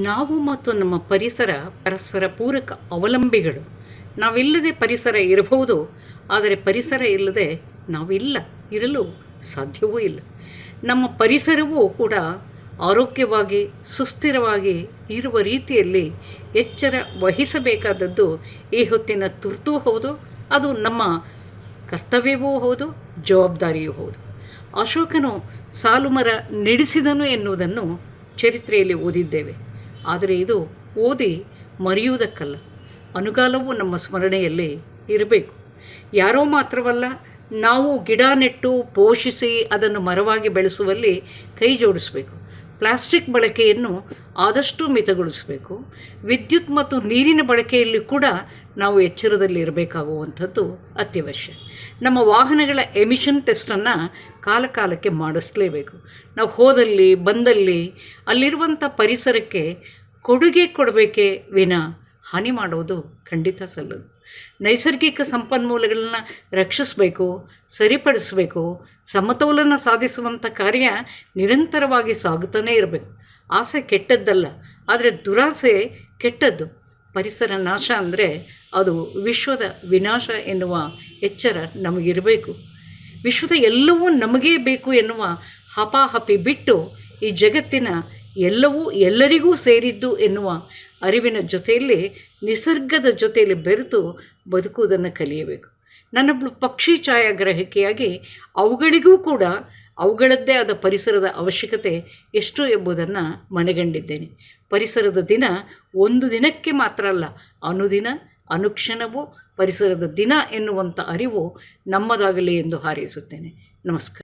ನಾವು ಮತ್ತು ನಮ್ಮ ಪರಿಸರ ಪರಸ್ಪರ ಪೂರಕ ಅವಲಂಬಿಗಳು. ನಾವಿಲ್ಲದೆ ಪರಿಸರ ಇರಬಹುದು, ಆದರೆ ಪರಿಸರ ಇಲ್ಲದೆ ನಾವಿಲ್ಲ, ಇರಲು ಸಾಧ್ಯವೂ ಇಲ್ಲ. ನಮ್ಮ ಪರಿಸರವೂ ಕೂಡ ಆರೋಗ್ಯವಾಗಿ ಸುಸ್ಥಿರವಾಗಿ ಇರುವ ರೀತಿಯಲ್ಲಿ ಎಚ್ಚರ ವಹಿಸಬೇಕಾದದ್ದು ಈ ಹೊತ್ತಿನ ತುರ್ತೂ ಹೌದು, ಅದು ನಮ್ಮ ಕರ್ತವ್ಯವೂ ಹೌದು, ಜವಾಬ್ದಾರಿಯೂ ಹೌದು. ಅಶೋಕನು ಸಾಲುಮರ ನೆಡೆಸಿದನು ಎನ್ನುವುದನ್ನು ಚರಿತ್ರೆಯಲ್ಲಿ ಓದಿದ್ದೇವೆ. ಆದರೆ ಇದು ಓದಿ ಮರೆಯುವುದಕ್ಕಲ್ಲ, ಅನುಗಾಲವೂ ನಮ್ಮ ಸ್ಮರಣೆಯಲ್ಲಿ ಇರಬೇಕು. ಯಾರೋ ಮಾತ್ರವಲ್ಲ, ನಾವು ಗಿಡ ನೆಟ್ಟು ಪೋಷಿಸಿ ಅದನ್ನು ಮರವಾಗಿ ಬೆಳೆಸುವಲ್ಲಿ ಕೈ ಜೋಡಿಸಬೇಕು. ಪ್ಲಾಸ್ಟಿಕ್ ಬಳಕೆಯನ್ನು ಆದಷ್ಟು ಮಿತಗೊಳಿಸಬೇಕು. ವಿದ್ಯುತ್ ಮತ್ತು ನೀರಿನ ಬಳಕೆಯಲ್ಲಿ ಕೂಡ ನಾವು ಎಚ್ಚರದಲ್ಲಿ ಇರಬೇಕಾಗುವಂಥದ್ದು ಅತ್ಯವಶ್ಯ. ನಮ್ಮ ವಾಹನಗಳ ಎಮಿಷನ್ ಟೆಸ್ಟನ್ನು ಕಾಲಕಾಲಕ್ಕೆ ಮಾಡಿಸಲೇಬೇಕು. ನಾವು ಹೋದಲ್ಲಿ ಬಂದಲ್ಲಿ ಅಲ್ಲಿರುವಂಥ ಪರಿಸರಕ್ಕೆ ಕೊಡುಗೆ ಕೊಡಬೇಕೇ ವಿನ ಹಾನಿ ಮಾಡೋದು ಖಂಡಿತ ಸಲ್ಲದು. ನೈಸರ್ಗಿಕ ಸಂಪನ್ಮೂಲಗಳನ್ನ ರಕ್ಷಿಸಬೇಕು, ಸರಿಪಡಿಸಬೇಕು. ಸಮತೋಲನ ಸಾಧಿಸುವಂಥ ಕಾರ್ಯ ನಿರಂತರವಾಗಿ ಸಾಗುತ್ತಾನೇ ಇರಬೇಕು. ಆಸೆ ಕೆಟ್ಟದ್ದಲ್ಲ, ಆದರೆ ದುರಾಸೆ ಕೆಟ್ಟದ್ದು. ಪರಿಸರ ನಾಶ ಅಂದರೆ ಅದು ವಿಶ್ವದ ವಿನಾಶ ಎನ್ನುವ ಎಚ್ಚರ ನಮಗಿರಬೇಕು. ವಿಶ್ವದ ಎಲ್ಲವೂ ನಮಗೇ ಬೇಕು ಎನ್ನುವ ಹಪಾಹಪಿ ಬಿಟ್ಟು ಈ ಜಗತ್ತಿನ ಎಲ್ಲವೂ ಎಲ್ಲರಿಗೂ ಸೇರಿದ್ದು ಎನ್ನುವ ಅರಿವಿನ ಜೊತೆಯಲ್ಲಿ ನಿಸರ್ಗದ ಜೊತೆಯಲ್ಲಿ ಬೆರೆತು ಬದುಕುವುದನ್ನು ಕಲಿಯಬೇಕು. ನಾನೊಬ್ಬಳು ಪಕ್ಷಿ ಛಾಯಾಗ್ರಾಹಕಿಯಾಗಿ ಅವುಗಳಿಗೂ ಕೂಡ ಅವುಗಳದ್ದೇ ಆದ ಪರಿಸರದ ಅವಶ್ಯಕತೆ ಎಷ್ಟು ಎಂಬುದನ್ನು ಮನಗಂಡಿದ್ದೇನೆ. ಪರಿಸರದ ದಿನ ಒಂದು ದಿನಕ್ಕೆ ಮಾತ್ರ ಅಲ್ಲ, ಅನುದಿನ ಅನುಕ್ಷಣವೂ ಪರಿಸರದ ದಿನ ಎನ್ನುವಂಥ ಅರಿವು ನಮ್ಮದಾಗಲಿ ಎಂದು ಹಾರೈಸುತ್ತೇನೆ. ನಮಸ್ಕಾರ.